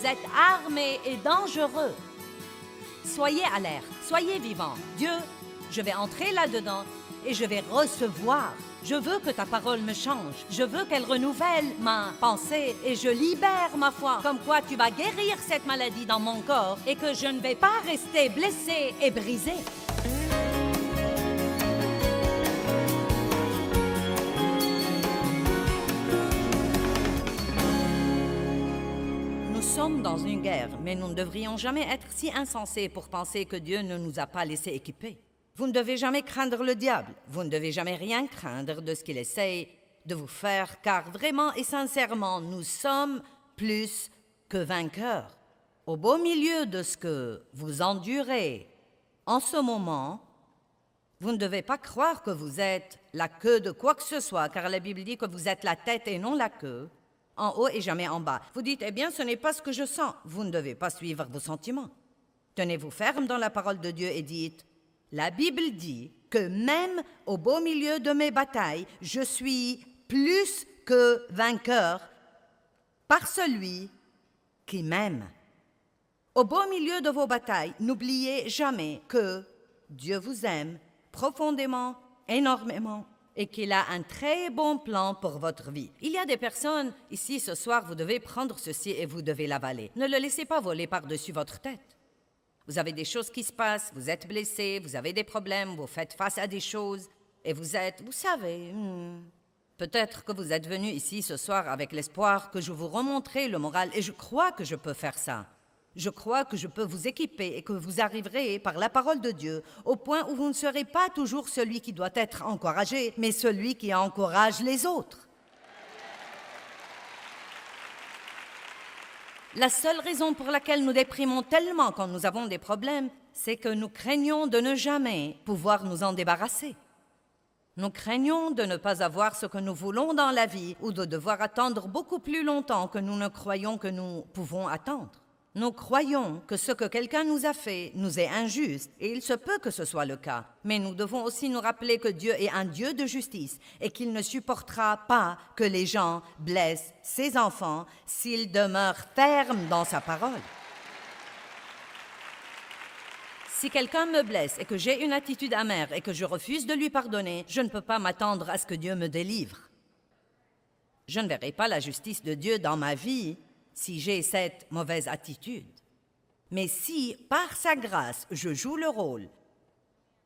vous êtes armés et dangereux. Soyez alerte, soyez vivants. Dieu, je vais entrer là-dedans et je vais recevoir. Je veux que ta parole me change. Je veux qu'elle renouvelle ma pensée et je libère ma foi. Comme quoi tu vas guérir cette maladie dans mon corps et que je ne vais pas rester blessée et brisée. Nous sommes dans une guerre, mais nous ne devrions jamais être si insensés pour penser que Dieu ne nous a pas laissés équipés. Vous ne devez jamais craindre le diable. Vous ne devez jamais rien craindre de ce qu'il essaye de vous faire, car vraiment et sincèrement, nous sommes plus que vainqueurs. Au beau milieu de ce que vous endurez en ce moment, vous ne devez pas croire que vous êtes la queue de quoi que ce soit, car la Bible dit que vous êtes la tête et non la queue, en haut et jamais en bas. Vous dites, eh bien, ce n'est pas ce que je sens. Vous ne devez pas suivre vos sentiments. Tenez-vous ferme dans la parole de Dieu et dites, la Bible dit que même au beau milieu de mes batailles, je suis plus que vainqueur par celui qui m'aime. Au beau milieu de vos batailles, n'oubliez jamais que Dieu vous aime profondément, énormément, et qu'il a un très bon plan pour votre vie. Il y a des personnes, ici ce soir, vous devez prendre ceci et vous devez l'avaler. Ne le laissez pas voler par-dessus votre tête. Vous avez des choses qui se passent, vous êtes blessé, vous avez des problèmes, vous faites face à des choses, et vous savez, peut-être que vous êtes venu ici ce soir avec l'espoir que je vous remontrerai le moral, et je crois que je peux faire ça. Je crois que je peux vous équiper et que vous arriverez par la parole de Dieu au point où vous ne serez pas toujours celui qui doit être encouragé, mais celui qui encourage les autres. La seule raison pour laquelle nous déprimons tellement quand nous avons des problèmes, c'est que nous craignons de ne jamais pouvoir nous en débarrasser. Nous craignons de ne pas avoir ce que nous voulons dans la vie ou de devoir attendre beaucoup plus longtemps que nous ne croyons que nous pouvons attendre. Nous croyons que ce que quelqu'un nous a fait nous est injuste, et il se peut que ce soit le cas. Mais nous devons aussi nous rappeler que Dieu est un Dieu de justice et qu'il ne supportera pas que les gens blessent ses enfants s'ils demeurent fermes dans sa parole. Si quelqu'un me blesse et que j'ai une attitude amère et que je refuse de lui pardonner, je ne peux pas m'attendre à ce que Dieu me délivre. Je ne verrai pas la justice de Dieu dans ma vie si j'ai cette mauvaise attitude. Mais si, par sa grâce, je joue le rôle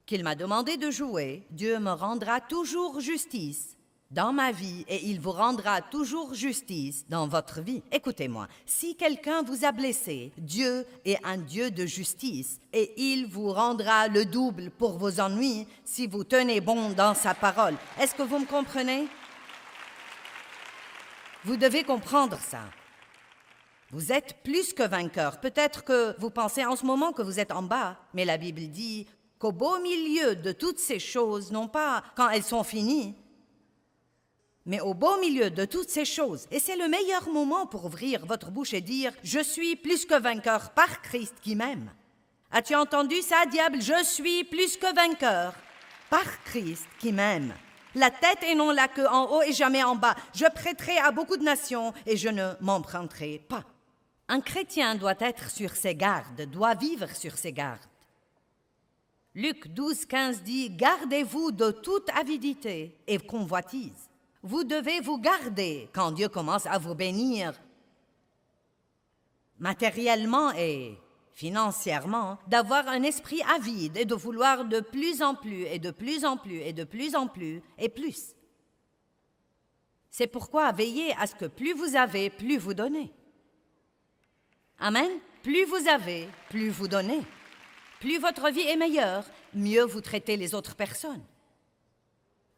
qu'il m'a demandé de jouer, Dieu me rendra toujours justice dans ma vie et il vous rendra toujours justice dans votre vie. Écoutez-moi, si quelqu'un vous a blessé, Dieu est un Dieu de justice et il vous rendra le double pour vos ennuis si vous tenez bon dans sa parole. Est-ce que vous me comprenez? Vous devez comprendre ça. Vous êtes plus que vainqueur. Peut-être que vous pensez en ce moment que vous êtes en bas, mais la Bible dit qu'au beau milieu de toutes ces choses, non pas quand elles sont finies, mais au beau milieu de toutes ces choses, et c'est le meilleur moment pour ouvrir votre bouche et dire « Je suis plus que vainqueur par Christ qui m'aime ». As-tu entendu ça, diable? Je suis plus que vainqueur par Christ qui m'aime. La tête et non la queue, en haut et jamais en bas. Je prêterai à beaucoup de nations et je ne m'emprunterai pas. Un chrétien doit être sur ses gardes, doit vivre sur ses gardes. Luc 12, 15 dit « Gardez-vous de toute avidité et convoitise. » Vous devez vous garder quand Dieu commence à vous bénir matériellement et financièrement, d'avoir un esprit avide et de vouloir de plus en plus et de plus en plus et de plus en plus et plus. C'est pourquoi veillez à ce que plus vous avez, plus vous donnez. Amen. Plus vous avez, plus vous donnez. Plus votre vie est meilleure, mieux vous traitez les autres personnes.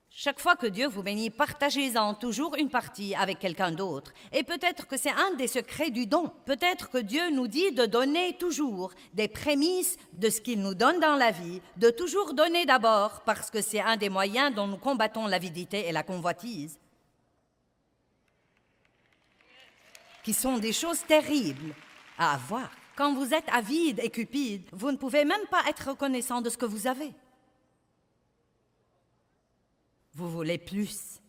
Chaque fois que Dieu vous bénit, partagez-en toujours une partie avec quelqu'un d'autre. Et peut-être que c'est un des secrets du don. Peut-être que Dieu nous dit de donner toujours des prémices de ce qu'il nous donne dans la vie, de toujours donner d'abord, parce que c'est un des moyens dont nous combattons l'avidité et la convoitise, qui sont des choses terribles à avoir. Quand vous êtes avide et cupide, vous ne pouvez même pas être reconnaissant de ce que vous avez. Vous voulez plus.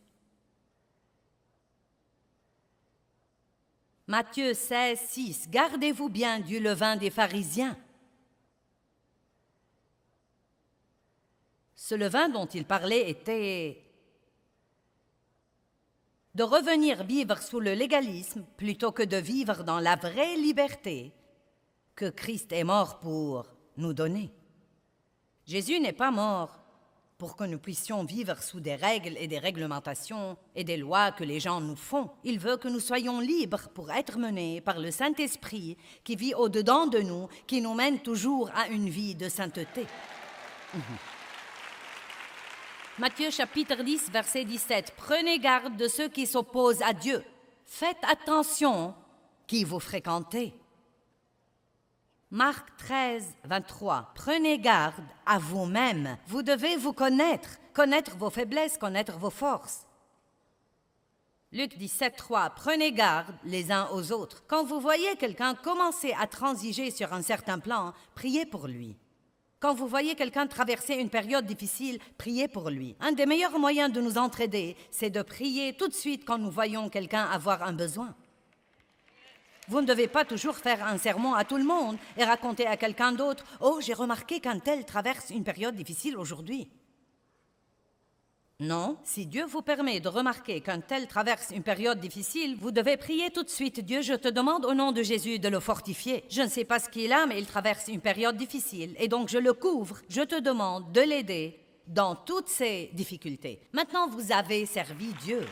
Matthieu 16, 6. Gardez-vous bien du levain des pharisiens. Ce levain dont il parlait était de revenir vivre sous le légalisme plutôt que de vivre dans la vraie liberté que Christ est mort pour nous donner. Jésus n'est pas mort pour que nous puissions vivre sous des règles et des réglementations et des lois que les gens nous font. Il veut que nous soyons libres pour être menés par le Saint-Esprit qui vit au-dedans de nous, qui nous mène toujours à une vie de sainteté. Matthieu chapitre 10, verset 17. Prenez garde de ceux qui s'opposent à Dieu. Faites attention qui vous fréquentez. Marc 13, 23. Prenez garde à vous-même. Vous devez vous connaître vos faiblesses, connaître vos forces. Luc 17, 3. Prenez garde les uns aux autres. Quand vous voyez quelqu'un commencer à transiger sur un certain plan, priez pour lui. Quand vous voyez quelqu'un traverser une période difficile, priez pour lui. Un des meilleurs moyens de nous entraider, c'est de prier tout de suite quand nous voyons quelqu'un avoir un besoin. Vous ne devez pas toujours faire un sermon à tout le monde et raconter à quelqu'un d'autre « Oh, j'ai remarqué qu'un tel traverse une période difficile aujourd'hui. » Non, si Dieu vous permet de remarquer qu'un tel traverse une période difficile, vous devez prier tout de suite. Dieu, je te demande au nom de Jésus de le fortifier. Je ne sais pas ce qu'il a, mais il traverse une période difficile. Et donc je le couvre. Je te demande de l'aider dans toutes ses difficultés. Maintenant, vous avez servi Dieu.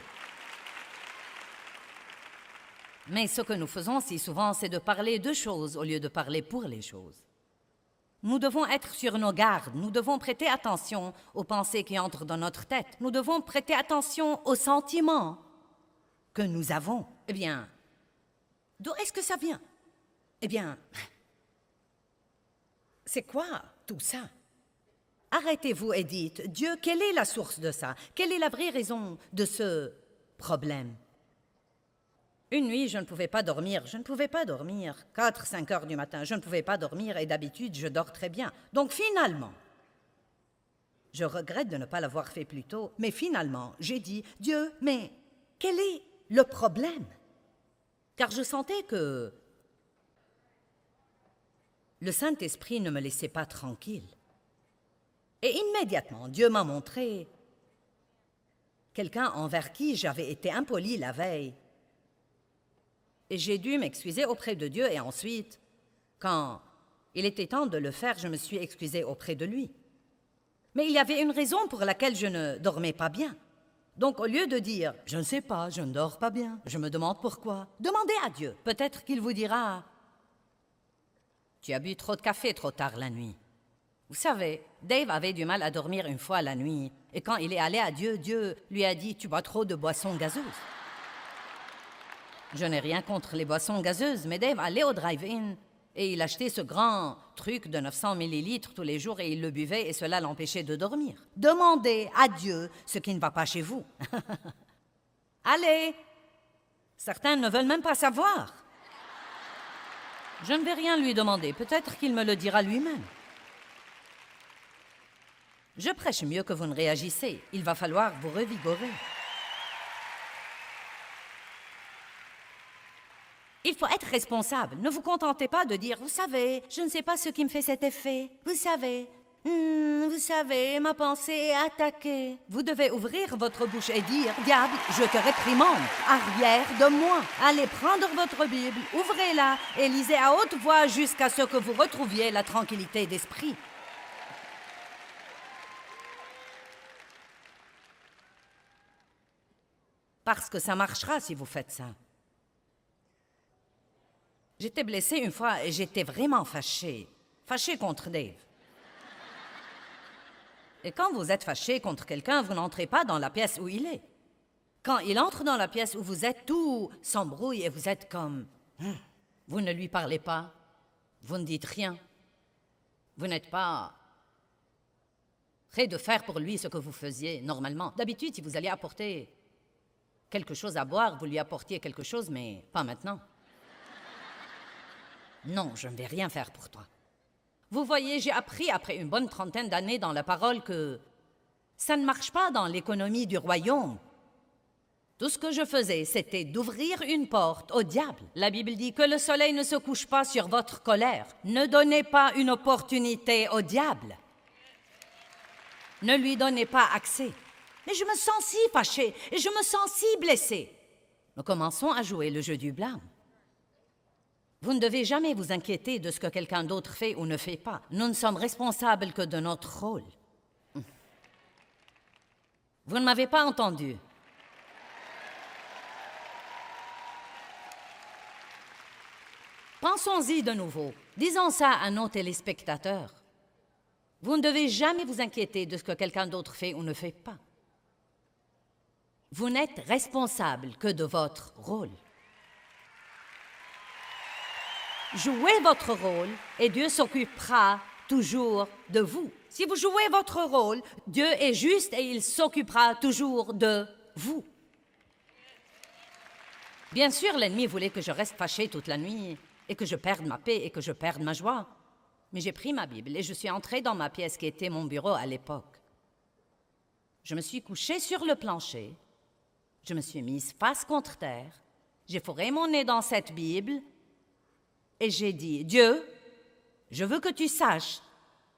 Mais ce que nous faisons si souvent, c'est de parler de choses au lieu de parler pour les choses. Nous devons être sur nos gardes, nous devons prêter attention aux pensées qui entrent dans notre tête, nous devons prêter attention aux sentiments que nous avons. Eh bien, d'où est-ce que ça vient? Eh bien, c'est quoi tout ça? Arrêtez-vous et dites, Dieu, quelle est la source de ça? Quelle est la vraie raison de ce problème? Une nuit, je ne pouvais pas dormir. 4-5 heures du matin, je ne pouvais pas dormir et d'habitude, je dors très bien. Donc finalement, je regrette de ne pas l'avoir fait plus tôt, mais finalement, j'ai dit, Dieu, mais quel est le problème? Car je sentais que le Saint-Esprit ne me laissait pas tranquille. Et immédiatement, Dieu m'a montré quelqu'un envers qui j'avais été impoli la veille. Et j'ai dû m'excuser auprès de Dieu et ensuite, quand il était temps de le faire, je me suis excusée auprès de lui. Mais il y avait une raison pour laquelle je ne dormais pas bien. Donc au lieu de dire « Je ne sais pas, je ne dors pas bien, je me demande pourquoi », demandez à Dieu. Peut-être qu'il vous dira « Tu as bu trop de café trop tard la nuit ». Vous savez, Dave avait du mal à dormir une fois la nuit. Et quand il est allé à Dieu, Dieu lui a dit « Tu bois trop de boissons gazeuses ». Je n'ai rien contre les boissons gazeuses, mais Dave allait au drive-in et il achetait ce grand truc de 900 millilitres tous les jours et il le buvait et cela l'empêchait de dormir. Demandez à Dieu ce qui ne va pas chez vous. Allez! Certains ne veulent même pas savoir. Je ne vais rien lui demander, peut-être qu'il me le dira lui-même. Je prêche mieux que vous ne réagissez. Il va falloir vous revigorer. Il faut être responsable. Ne vous contentez pas de dire « Vous savez, je ne sais pas ce qui me fait cet effet. Vous savez, ma pensée est attaquée. » Vous devez ouvrir votre bouche et dire « Diable, je te réprimande. Arrière de moi. Allez prendre votre Bible, ouvrez-la et lisez à haute voix jusqu'à ce que vous retrouviez la tranquillité d'esprit. » Parce que ça marchera si vous faites ça. J'étais blessée une fois et j'étais vraiment fâchée contre Dave. Et quand vous êtes fâché contre quelqu'un, vous n'entrez pas dans la pièce où il est. Quand il entre dans la pièce où vous êtes, tout s'embrouille et vous êtes comme... Vous ne lui parlez pas, vous ne dites rien. Vous n'êtes pas prêt de faire pour lui ce que vous faisiez normalement. D'habitude, si vous alliez apporter quelque chose à boire, vous lui apportiez quelque chose, mais pas maintenant. Non, je ne vais rien faire pour toi. Vous voyez, j'ai appris après une bonne trentaine d'années dans la parole que ça ne marche pas dans l'économie du royaume. Tout ce que je faisais, c'était d'ouvrir une porte au diable. La Bible dit que le soleil ne se couche pas sur votre colère. Ne donnez pas une opportunité au diable. Ne lui donnez pas accès. Mais je me sens si fâchée et je me sens si blessée. Nous commençons à jouer le jeu du blâme. Vous ne devez jamais vous inquiéter de ce que quelqu'un d'autre fait ou ne fait pas. Nous ne sommes responsables que de notre rôle. Vous ne m'avez pas entendu. Pensons-y de nouveau. Disons ça à nos téléspectateurs. Vous ne devez jamais vous inquiéter de ce que quelqu'un d'autre fait ou ne fait pas. Vous n'êtes responsable que de votre rôle. Jouez votre rôle et Dieu s'occupera toujours de vous. Si vous jouez votre rôle, Dieu est juste et il s'occupera toujours de vous. Bien sûr, l'ennemi voulait que je reste fâchée toute la nuit et que je perde ma paix et que je perde ma joie. Mais j'ai pris ma Bible et je suis entrée dans ma pièce qui était mon bureau à l'époque. Je me suis couchée sur le plancher, je me suis mise face contre terre, j'ai fourré mon nez dans cette Bible et j'ai dit, Dieu, je veux que tu saches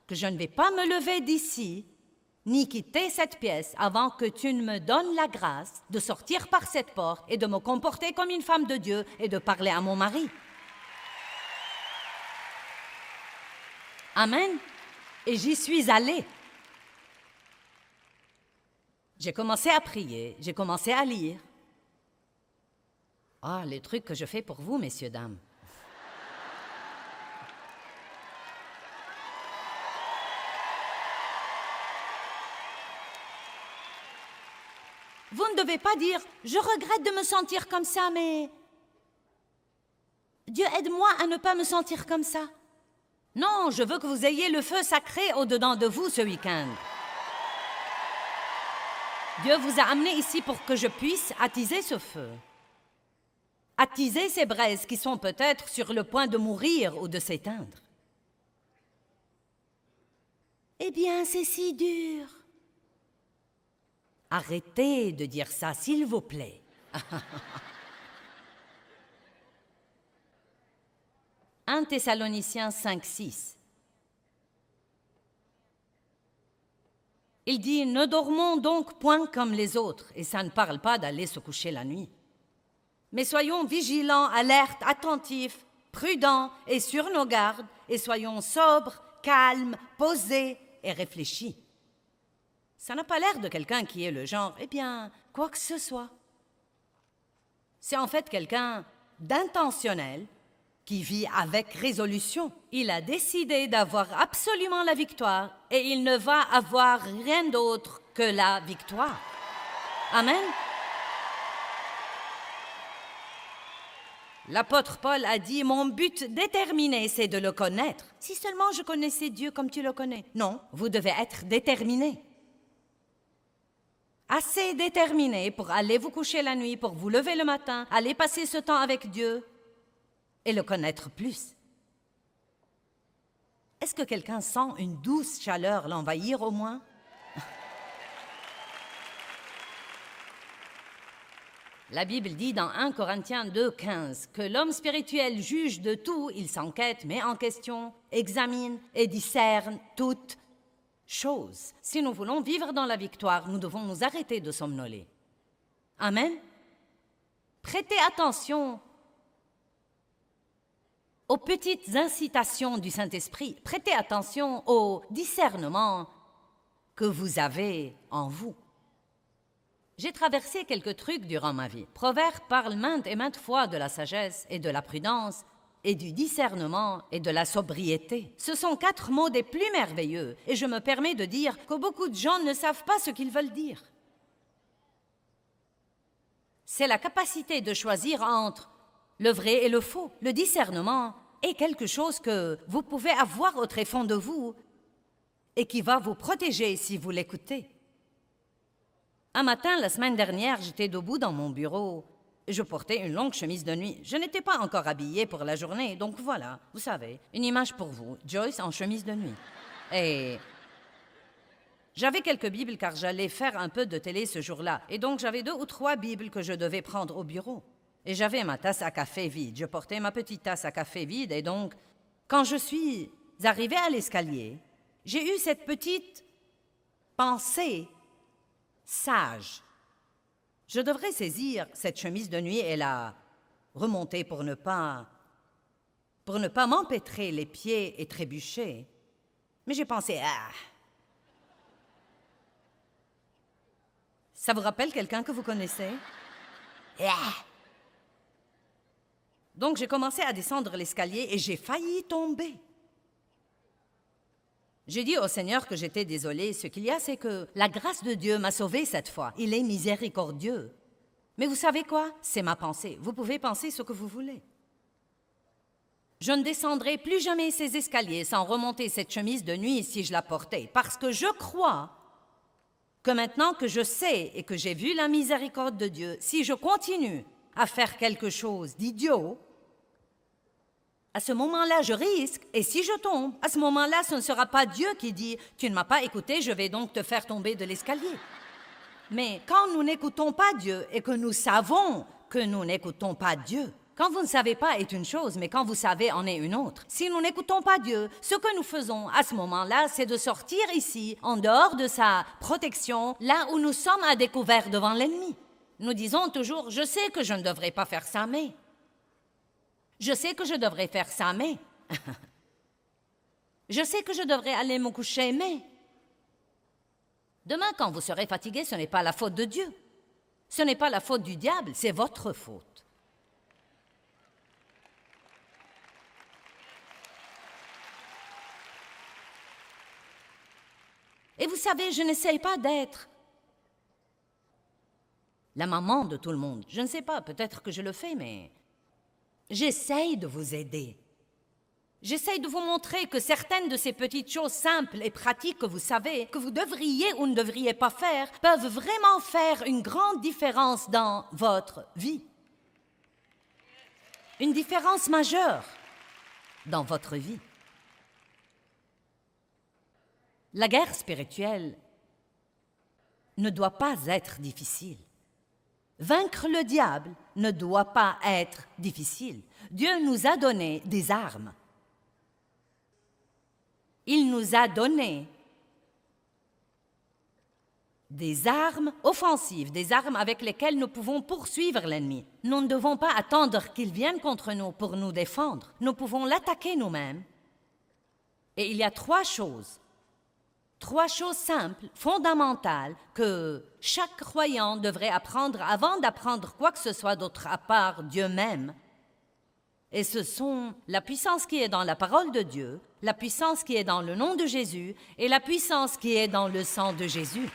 que je ne vais pas me lever d'ici ni quitter cette pièce avant que tu ne me donnes la grâce de sortir par cette porte et de me comporter comme une femme de Dieu et de parler à mon mari. Amen. Et j'y suis allée. J'ai commencé à prier, j'ai commencé à lire. Ah, les trucs que je fais pour vous, messieurs, dames. Vous ne devez pas dire « Je regrette de me sentir comme ça, mais... Dieu aide-moi à ne pas me sentir comme ça. » Non, je veux que vous ayez le feu sacré au-dedans de vous ce week-end. Dieu vous a amené ici pour que je puisse attiser ce feu. Attiser ces braises qui sont peut-être sur le point de mourir ou de s'éteindre. Eh bien, c'est si dur. Arrêtez de dire ça, s'il vous plaît. 1 Thessaloniciens 5:6. Il dit « Ne dormons donc point comme les autres », et ça ne parle pas d'aller se coucher la nuit. Mais soyons vigilants, alertes, attentifs, prudents et sur nos gardes, et soyons sobres, calmes, posés et réfléchis. Ça n'a pas l'air de quelqu'un qui est le genre « Eh bien, quoi que ce soit ». C'est en fait quelqu'un d'intentionnel, qui vit avec résolution. Il a décidé d'avoir absolument la victoire et il ne va avoir rien d'autre que la victoire. Amen. L'apôtre Paul a dit « Mon but déterminé, c'est de le connaître. Si seulement je connaissais Dieu comme tu le connais. » Non, vous devez être déterminé. Assez déterminé pour aller vous coucher la nuit, pour vous lever le matin, aller passer ce temps avec Dieu et le connaître plus. Est-ce que quelqu'un sent une douce chaleur l'envahir au moins? La Bible dit dans 1 Corinthiens 2:15 que l'homme spirituel juge de tout, il s'enquête, met en question, examine et discerne toutes choses. Si nous voulons vivre dans la victoire, nous devons nous arrêter de somnoler. Amen. Prêtez attention aux petites incitations du Saint-Esprit. Prêtez attention au discernement que vous avez en vous. J'ai traversé quelques trucs durant ma vie. Proverbe parle maintes et maintes fois de la sagesse et de la prudence et du discernement et de la sobriété. Ce sont 4 mots des plus merveilleux et je me permets de dire que beaucoup de gens ne savent pas ce qu'ils veulent dire. C'est la capacité de choisir entre le vrai et le faux. Le discernement est quelque chose que vous pouvez avoir au tréfonds de vous et qui va vous protéger si vous l'écoutez. Un matin, la semaine dernière, j'étais debout dans mon bureau. Je portais une longue chemise de nuit. Je n'étais pas encore habillée pour la journée, donc voilà, vous savez, une image pour vous. Joyce en chemise de nuit. Et J'avais quelques Bibles car j'allais faire un peu de télé ce jour-là. Et donc, j'avais 2 ou 3 Bibles que je devais prendre au bureau. Et j'avais ma tasse à café vide. Je portais ma petite tasse à café vide. Et donc, quand je suis arrivée à l'escalier, j'ai eu cette petite pensée sage. Je devrais saisir cette chemise de nuit et la remonter pour ne pas m'empêtrer les pieds et trébucher. Mais j'ai pensé, ça vous rappelle quelqu'un que vous connaissez? Donc j'ai commencé à descendre l'escalier et j'ai failli tomber. J'ai dit au Seigneur que j'étais désolée. Ce qu'il y a, c'est que la grâce de Dieu m'a sauvée cette fois. Il est miséricordieux. Mais vous savez quoi? C'est ma pensée. Vous pouvez penser ce que vous voulez. Je ne descendrai plus jamais ces escaliers sans remonter cette chemise de nuit si je la portais, parce que je crois que maintenant que je sais et que j'ai vu la miséricorde de Dieu, si je continue à faire quelque chose d'idiot, à ce moment-là, je risque, et si je tombe, à ce moment-là, ce ne sera pas Dieu qui dit « Tu ne m'as pas écouté, je vais donc te faire tomber de l'escalier. » Mais quand nous n'écoutons pas Dieu et que nous savons que nous n'écoutons pas Dieu, quand vous ne savez pas est une chose, mais quand vous savez en est une autre. Si nous n'écoutons pas Dieu, ce que nous faisons à ce moment-là, c'est de sortir ici, en dehors de sa protection, là où nous sommes à découvert devant l'ennemi. Nous disons toujours « Je sais que je ne devrais pas faire ça, mais... » Je sais que je devrais faire ça, mais... Je sais que je devrais aller me coucher, mais... Demain, quand vous serez fatigué, ce n'est pas la faute de Dieu. Ce n'est pas la faute du diable, c'est votre faute. Et vous savez, je n'essaye pas d'être la maman de tout le monde. Je ne sais pas, peut-être que je le fais, mais... J'essaye de vous aider. J'essaye de vous montrer que certaines de ces petites choses simples et pratiques que vous savez, que vous devriez ou ne devriez pas faire, peuvent vraiment faire une grande différence dans votre vie. Une différence majeure dans votre vie. La guerre spirituelle ne doit pas être difficile. Vaincre le diable ne doit pas être difficile. Dieu nous a donné des armes. Il nous a donné des armes offensives, des armes avec lesquelles nous pouvons poursuivre l'ennemi. Nous ne devons pas attendre qu'il vienne contre nous pour nous défendre. Nous pouvons l'attaquer nous-mêmes. Et il y a 3 choses simples, fondamentales, que chaque croyant devrait apprendre avant d'apprendre quoi que ce soit d'autre à part Dieu même. Et ce sont la puissance qui est dans la parole de Dieu, la puissance qui est dans le nom de Jésus et la puissance qui est dans le sang de Jésus.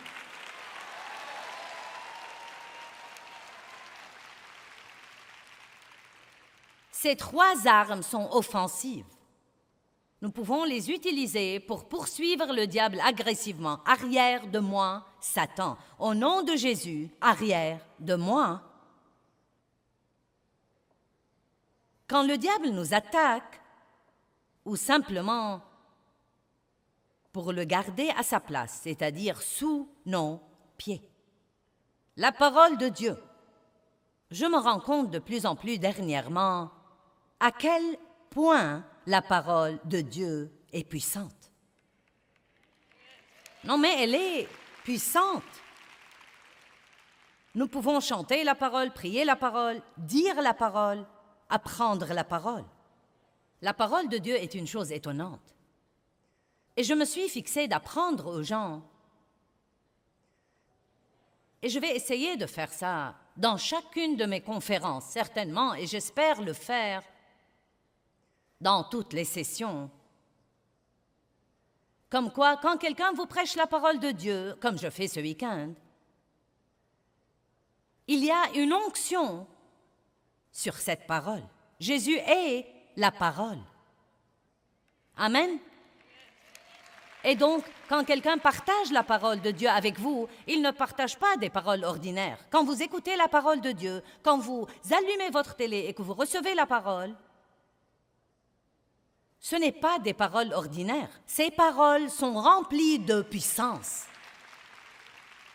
Ces 3 armes sont offensives. Nous pouvons les utiliser pour poursuivre le diable agressivement. Arrière de moi, Satan. Au nom de Jésus, arrière de moi. Quand le diable nous attaque, ou simplement pour le garder à sa place, c'est-à-dire sous nos pieds. La parole de Dieu. Je me rends compte de plus en plus dernièrement à quel point la parole de Dieu est puissante. Non, mais elle est puissante. Nous pouvons chanter la parole, prier la parole, dire la parole, apprendre la parole. La parole de Dieu est une chose étonnante. Et je me suis fixée d'apprendre aux gens. Et je vais essayer de faire ça dans chacune de mes conférences, certainement, et j'espère le faire dans toutes les sessions. Comme quoi, quand quelqu'un vous prêche la parole de Dieu, comme je fais ce week-end, il y a une onction sur cette parole. Jésus est la parole. Amen. Et donc, quand quelqu'un partage la parole de Dieu avec vous, il ne partage pas des paroles ordinaires. Quand vous écoutez la parole de Dieu, quand vous allumez votre télé et que vous recevez la parole, ce n'est pas des paroles ordinaires. Ces paroles sont remplies de puissance.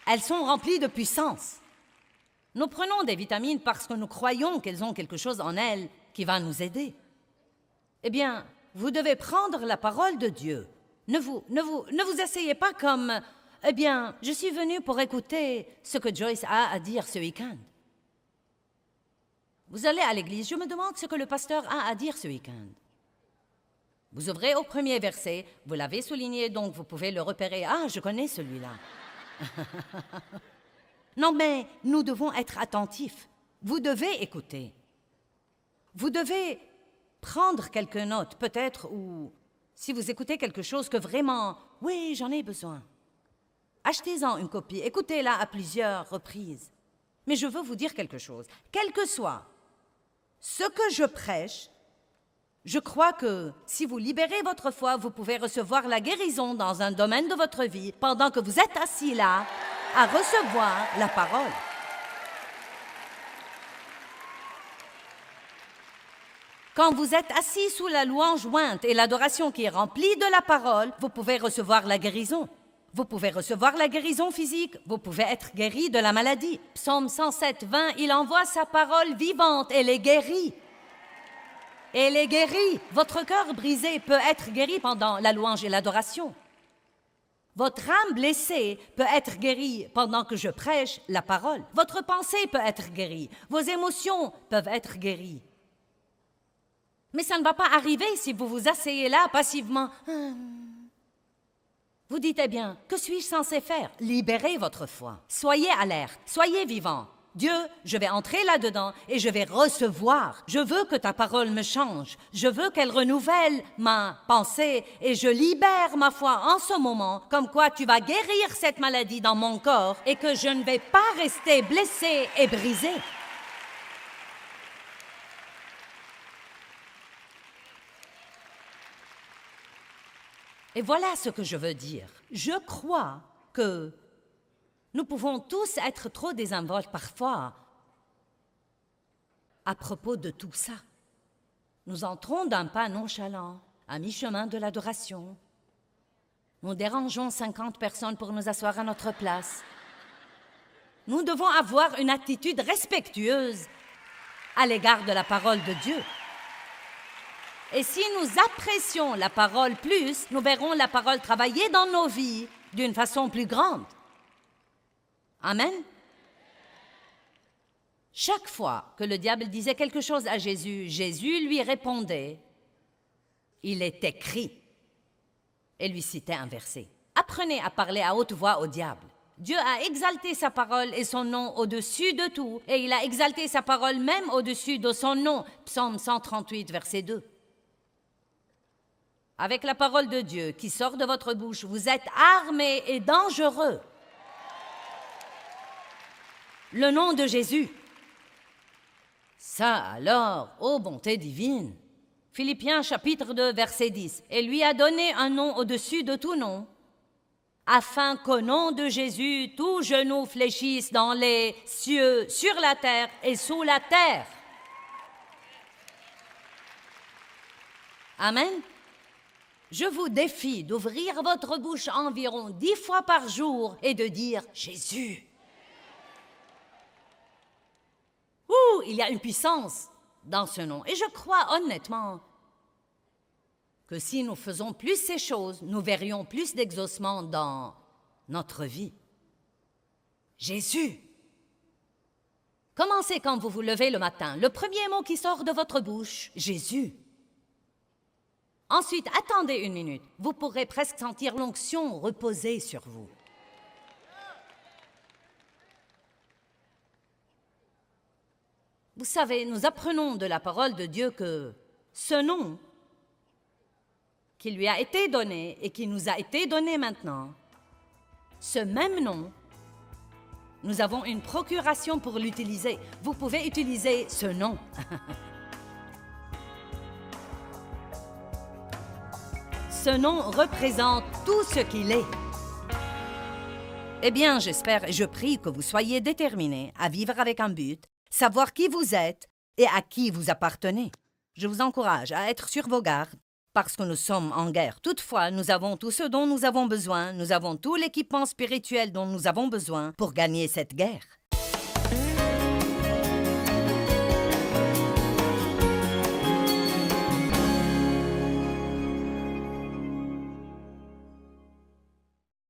Elles sont remplies de puissance. Nous prenons des vitamines parce que nous croyons qu'elles ont quelque chose en elles qui va nous aider. Eh bien, vous devez prendre la parole de Dieu. Ne vous asseyez pas comme « Eh bien, je suis venu pour écouter ce que Joyce a à dire ce week-end. » Vous allez à l'église, je me demande ce que le pasteur a à dire ce week-end. Vous ouvrez au premier verset, vous l'avez souligné, donc vous pouvez le repérer. Ah, je connais celui-là. Non, mais nous devons être attentifs. Vous devez écouter. Vous devez prendre quelques notes, peut-être, ou si vous écoutez quelque chose que vraiment, oui, j'en ai besoin. Achetez-en une copie, écoutez-la à plusieurs reprises. Mais je veux vous dire quelque chose. Quel que soit ce que je prêche, je crois que si vous libérez votre foi, vous pouvez recevoir la guérison dans un domaine de votre vie pendant que vous êtes assis là à recevoir la parole. Quand vous êtes assis sous la louange jointe et l'adoration qui est remplie de la parole, vous pouvez recevoir la guérison. Vous pouvez recevoir la guérison physique, vous pouvez être guéri de la maladie. Psaume 107, 20, il envoie sa parole vivante et les guérit. Elle est guérie. Votre cœur brisé peut être guéri pendant la louange et l'adoration. Votre âme blessée peut être guérie pendant que je prêche la parole. Votre pensée peut être guérie. Vos émotions peuvent être guéries. Mais ça ne va pas arriver si vous vous asseyez là passivement. Vous dites, eh bien, que suis-je censé faire? Libérez votre foi. Soyez alerte, soyez vivant. Dieu, je vais entrer là-dedans et je vais recevoir. Je veux que ta parole me change. Je veux qu'elle renouvelle ma pensée et je libère ma foi en ce moment, comme quoi tu vas guérir cette maladie dans mon corps et que je ne vais pas rester blessée et brisée. Et voilà ce que je veux dire. Je crois que nous pouvons tous être trop désinvoltes parfois à propos de tout ça. Nous entrons d'un pas nonchalant, à mi-chemin de l'adoration. Nous dérangeons 50 personnes pour nous asseoir à notre place. Nous devons avoir une attitude respectueuse à l'égard de la parole de Dieu. Et si nous apprécions la parole plus, nous verrons la parole travailler dans nos vies d'une façon plus grande. Amen. Chaque fois que le diable disait quelque chose à Jésus, Jésus lui répondait « Il est écrit » et lui citait un verset. Apprenez à parler à haute voix au diable. Dieu a exalté sa parole et son nom au-dessus de tout, et il a exalté sa parole même au-dessus de son nom. Psaume 138, verset 2. Avec la parole de Dieu qui sort de votre bouche, vous êtes armés et dangereux. Le nom de Jésus. Ça alors, ô bonté divine. Philippiens chapitre 2, verset 10. Et lui a donné un nom au-dessus de tout nom, afin qu'au nom de Jésus, tout genou fléchisse dans les cieux, sur la terre et sous la terre. Amen. Je vous défie d'ouvrir votre bouche environ 10 fois par jour et de dire « Jésus ». Ouh, il y a une puissance dans ce nom. Et je crois honnêtement que si nous faisons plus ces choses, nous verrions plus d'exaucement dans notre vie. Jésus. Commencez quand vous vous levez le matin. Le premier mot qui sort de votre bouche, Jésus. Ensuite, attendez une minute. Vous pourrez presque sentir l'onction reposer sur vous. Vous savez, nous apprenons de la parole de Dieu que ce nom qui lui a été donné et qui nous a été donné maintenant, ce même nom, nous avons une procuration pour l'utiliser. Vous pouvez utiliser ce nom. Ce nom représente tout ce qu'il est. Eh bien, j'espère et je prie que vous soyez déterminés à vivre avec un but, savoir qui vous êtes et à qui vous appartenez. Je vous encourage à être sur vos gardes Parce que nous sommes en guerre. Toutefois, nous avons tout ce dont nous avons besoin, nous avons tout l'équipement spirituel dont nous avons besoin pour gagner cette guerre.